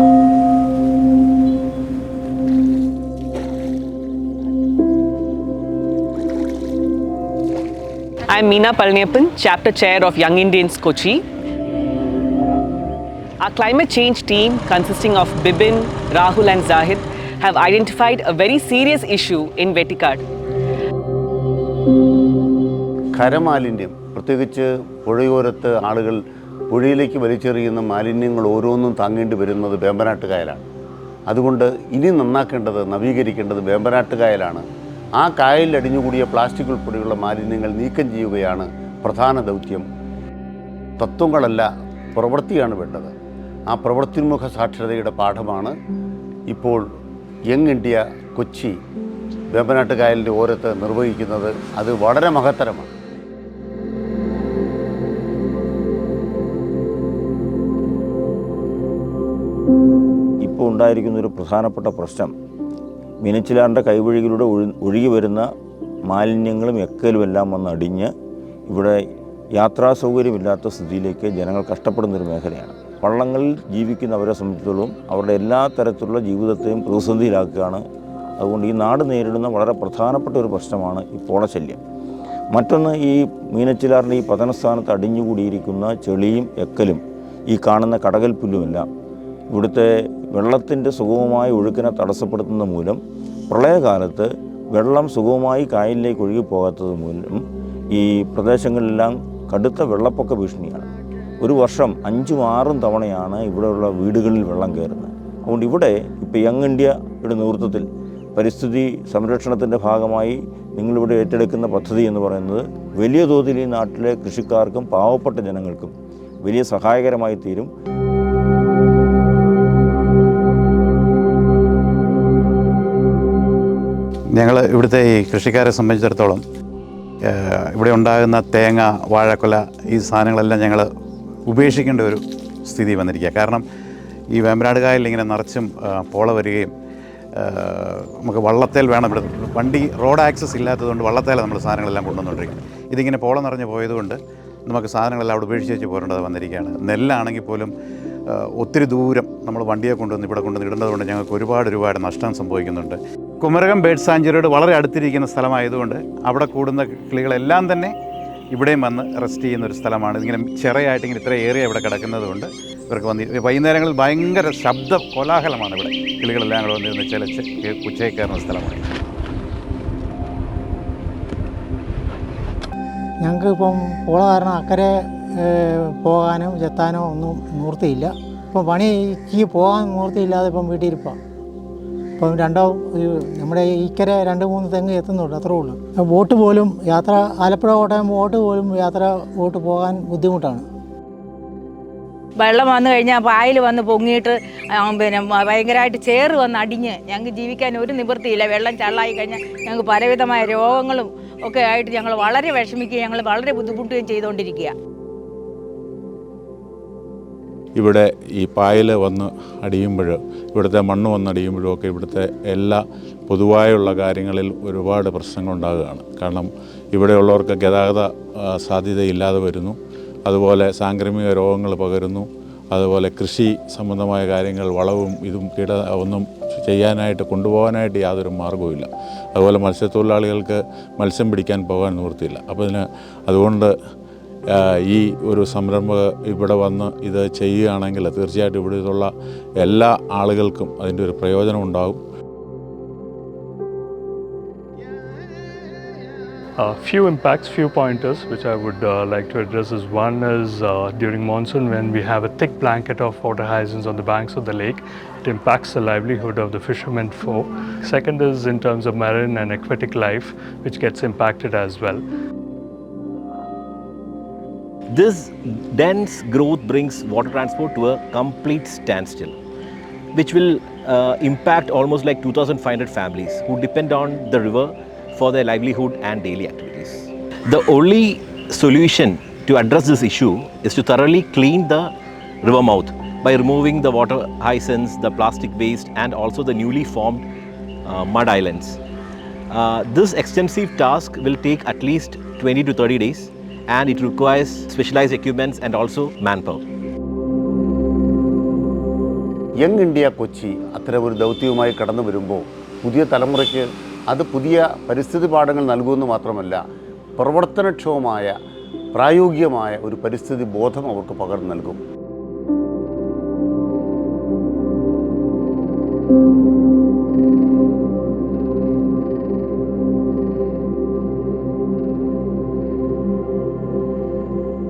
I'm Meena Palaniappan, Chapter Chair of Young Indians Kochi. Our climate change team, consisting of Bibin, Rahul and Zahid, have identified a very serious issue in Vettikad. ഖരമാലിന്യം, പ്രത്യേകിച്ച് പുഴയോരത്ത് ആളുകൾ പുഴയിലേക്ക് വലിച്ചെറിയുന്ന മാലിന്യങ്ങൾ ഓരോന്നും താങ്ങേണ്ടി വരുന്നത് വേമ്പനാട്ടുകായലാണ്. അതുകൊണ്ട് ഇനി നന്നാക്കേണ്ടത്, നവീകരിക്കേണ്ടത് വേമ്പനാട്ടുകായലാണ്. ആ കായലിൽ അടിഞ്ഞുകൂടിയ പ്ലാസ്റ്റിക് ഉൾപ്പെടെയുള്ള മാലിന്യങ്ങൾ നീക്കം ചെയ്യുകയാണ് പ്രധാന ദൗത്യം. തത്വങ്ങളല്ല, പ്രവൃത്തിയാണ് വേണ്ടത്. ആ പ്രവൃത്തിന്മുഖ സാക്ഷരതയുടെ പാഠമാണ് ഇപ്പോൾ യങ് ഇന്ത്യ കൊച്ചി വേമ്പനാട്ടുകായലിൻ്റെ ഓരത്ത് നിർവഹിക്കുന്നത്. അത് വളരെ മഹത്തരമാണ്. ഇപ്പോൾ ഉണ്ടായിരിക്കുന്നൊരു പ്രധാനപ്പെട്ട പ്രശ്നം മീനച്ചിലാറിൻ്റെ കൈവഴികളിലൂടെ ഒഴുകി വരുന്ന മാലിന്യങ്ങളും എക്കലുമെല്ലാം വന്ന് അടിഞ്ഞ് ഇവിടെ യാത്രാ സൗകര്യമില്ലാത്ത സ്ഥിതിയിലേക്ക് ജനങ്ങൾ കഷ്ടപ്പെടുന്നൊരു മേഖലയാണ്. വള്ളങ്ങളിൽ ജീവിക്കുന്നവരെ സംബന്ധിച്ചിടത്തോളം അവരുടെ എല്ലാ തരത്തിലുള്ള ജീവിതത്തെയും പ്രതിസന്ധിയിലാക്കുകയാണ്. അതുകൊണ്ട് ഈ നാട് നേരിടുന്ന വളരെ പ്രധാനപ്പെട്ട ഒരു പ്രശ്നമാണ് ഈ പോളശല്യം. മറ്റൊന്ന്, ഈ മീനച്ചിലാറിൻ്റെ ഈ പതനസ്ഥാനത്ത് അടിഞ്ഞുകൂടിയിരിക്കുന്ന ചെളിയും എക്കലും ഈ കാണുന്ന കടകൽപ്പുല്ലുമെല്ലാം ഇവിടുത്തെ വെള്ളത്തിൻ്റെ സുഗമമായ ഒഴുക്കിനെ തടസ്സപ്പെടുത്തുന്ന മൂലം പ്രളയകാലത്ത് വെള്ളം സുഗമമായി കായലിലേക്ക് ഒഴുകിപ്പോകാത്തത് മൂലം ഈ പ്രദേശങ്ങളിലെല്ലാം കടുത്ത വെള്ളപ്പൊക്ക ഭീഷണിയാണ്. ഒരു വർഷം 5-6 തവണയാണ് ഇവിടെയുള്ള വീടുകളിൽ വെള്ളം കയറുന്നത്. അതുകൊണ്ട് ഇവിടെ ഇപ്പോൾ യങ് ഇന്ത്യയുടെ നേതൃത്വത്തിൽ പരിസ്ഥിതി സംരക്ഷണത്തിൻ്റെ ഭാഗമായി നിങ്ങളിവിടെ ഏറ്റെടുക്കുന്ന പദ്ധതി എന്ന് പറയുന്നത് വലിയ തോതിൽ ഈ നാട്ടിലെ കൃഷിക്കാർക്കും പാവപ്പെട്ട ജനങ്ങൾക്കും വലിയ സഹായകരമായി തീരും. ഞങ്ങൾ ഇവിടുത്തെ ഈ കൃഷിക്കാരെ സംബന്ധിച്ചിടത്തോളം ഇവിടെ ഉണ്ടാകുന്ന തേങ്ങ, വാഴക്കൊല, ഈ സാധനങ്ങളെല്ലാം ഞങ്ങൾ ഉപേക്ഷിക്കേണ്ട ഒരു സ്ഥിതി വന്നിരിക്കുക. കാരണം ഈ വേമ്പനാട്ടുകായലിൽ ഇങ്ങനെ നിറച്ചും പോള വരികയും നമുക്ക് വള്ളത്തേൽ വേണം. ഇവിടെ വണ്ടി റോഡ് ആക്സസ് ഇല്ലാത്തതുകൊണ്ട് വള്ളത്തേലാണ് നമ്മൾ സാധനങ്ങളെല്ലാം കൊണ്ടുവന്നുകൊണ്ടിരിക്കുന്നത്. ഇതിങ്ങനെ പോള നിറഞ്ഞ് പോയതുകൊണ്ട് നമുക്ക് സാധനങ്ങളെല്ലാം അവിടെ ഉപേക്ഷിച്ച് വെച്ച് പോരേണ്ടത് വന്നിരിക്കുകയാണ്. നെല്ലാണെങ്കിൽ പോലും ഒത്തിരി ദൂരം നമ്മൾ വണ്ടിയെ കൊണ്ടുവന്ന് ഇവിടെ കൊണ്ടുവന്ന് ഇടേണ്ടതുകൊണ്ട് ഞങ്ങൾക്ക് ഒരുപാട് നഷ്ടം സംഭവിക്കുന്നുണ്ട്. കുമരകം ബേർഡ് സാഞ്ചുറിയോട് വളരെ അടുത്തിരിക്കുന്ന സ്ഥലമായതുകൊണ്ട് അവിടെ കൂടുന്ന കിളികളെല്ലാം തന്നെ ഇവിടെയും വന്ന് റെസ്റ്റ് ചെയ്യുന്ന ഒരു സ്ഥലമാണ്. ഇതിങ്ങനെ ചെറിയായിട്ട് ഇങ്ങനെ ഇത്ര ഏരിയ ഇവിടെ കിടക്കുന്നത് കൊണ്ട് ഇവർക്ക് വന്ന് വൈകുന്നേരങ്ങളിൽ ഭയങ്കര ശബ്ദ കോലാഹലമാണ്. ഇവിടെ കിളികളെല്ലാം കൂടെ വന്നിരുന്ന് ചിലച്ച് ഉച്ചയിൽ കയറുന്ന സ്ഥലമാണ്. ഞങ്ങൾക്ക് ഇപ്പം പോള കാരണം അക്കരെ പോകാനോ ചെത്താനോ ഒന്നും നിവൃത്തിയില്ല. ഇപ്പം പണിക്ക് പോകാൻ നിവൃത്തിയില്ലാതെ ഇപ്പം വീട്ടിലിരിപ്പാണ്. ഇപ്പം നമ്മുടെ ഇക്കരെ 2-3 തെങ്ങ് എത്തുന്നുണ്ട്, അത്രേ ഉള്ളൂ. ബോട്ട് പോലും യാത്ര, ആലപ്പുഴ കോട്ടയം ബോട്ട് പോകാൻ ബുദ്ധിമുട്ടാണ്. വെള്ളം വന്നു കഴിഞ്ഞാൽ പായൽ വന്ന് പൊങ്ങിയിട്ട് പിന്നെ ഭയങ്കരമായിട്ട് ചേറ് വന്ന് അടിഞ്ഞ് ഞങ്ങൾക്ക് ജീവിക്കാൻ ഒരു നിവൃത്തിയില്ല. വെള്ളം ചള്ളായി കഴിഞ്ഞാൽ ഞങ്ങൾക്ക് പലവിധമായ രോഗങ്ങളും ഒക്കെ ആയിട്ട് ഞങ്ങൾ വളരെ വിഷമിക്കുകയും ഞങ്ങൾ വളരെ ബുദ്ധിമുട്ടുകയും ചെയ്തുകൊണ്ടിരിക്കുക. ഇവിടെ ഈ പായൽ വന്ന് അടിയുമ്പോൾ, ഇവിടുത്തെ മണ്ണ് വന്നടിയുമ്പോഴും ഒക്കെ ഇവിടുത്തെ എല്ലാ പൊതുവായുള്ള കാര്യങ്ങളിൽ ഒരുപാട് പ്രശ്നങ്ങളുണ്ടാകുകയാണ്. കാരണം ഇവിടെയുള്ളവർക്ക് ഗതാഗത സാധ്യതയില്ലാതെ വരുന്നു. അതുപോലെ സാംക്രമിക രോഗങ്ങൾ പകരുന്നു. അതുപോലെ കൃഷി സംബന്ധമായ കാര്യങ്ങൾ, വളവും ഇതും ഒന്നും ചെയ്യാനായിട്ട് കൊണ്ടുപോകാനായിട്ട് യാതൊരു മാർഗവുമില്ല. അതുപോലെ മത്സ്യത്തൊഴിലാളികൾക്ക് മത്സ്യം പിടിക്കാൻ പോകാൻ നിവൃത്തിയില്ല. അതുകൊണ്ട് ഈ ഒരു സംരംഭം ഇവിടെ വന്ന് ഇത് ചെയ്യുകയാണെങ്കിൽ തീർച്ചയായിട്ടും ഇവിടെയുള്ള എല്ലാ ആളുകൾക്കും അതിൻ്റെ ഒരു പ്രയോജനം ഉണ്ടാകും. Few impacts, few pointers which I would like to address is, one is during monsoon when we have a thick blanket of water hyacinths on the banks of the lake, it impacts the livelihood of the fishermen folk. Second is in terms of marine and aquatic life, which gets impacted as well. This dense growth brings water transport to a complete standstill, which will impact almost like 2,500 families who depend on the river for their livelihood and daily activities. The only solution to address this issue is to thoroughly clean the river mouth by removing the water hyacinths, the plastic waste, and also the newly formed mud islands. This extensive task will take at least 20 to 30 days, and it requires specialized equipments and also manpower. Young India Kochi അത്തരം ഒരു ദൗത്യവുമായി കടന്നു വരുമ്പോൾ പുതിയ തലമുറയ്ക്ക് അത് പുതിയ പരിസ്ഥിതി പാഠങ്ങൾ നൽകുമെന്ന് മാത്രമല്ല, പ്രവർത്തനക്ഷമമായ പ്രായോഗികമായ ഒരു പരിസ്ഥിതി ബോധം അവർക്ക് പകർന്നു നൽകും.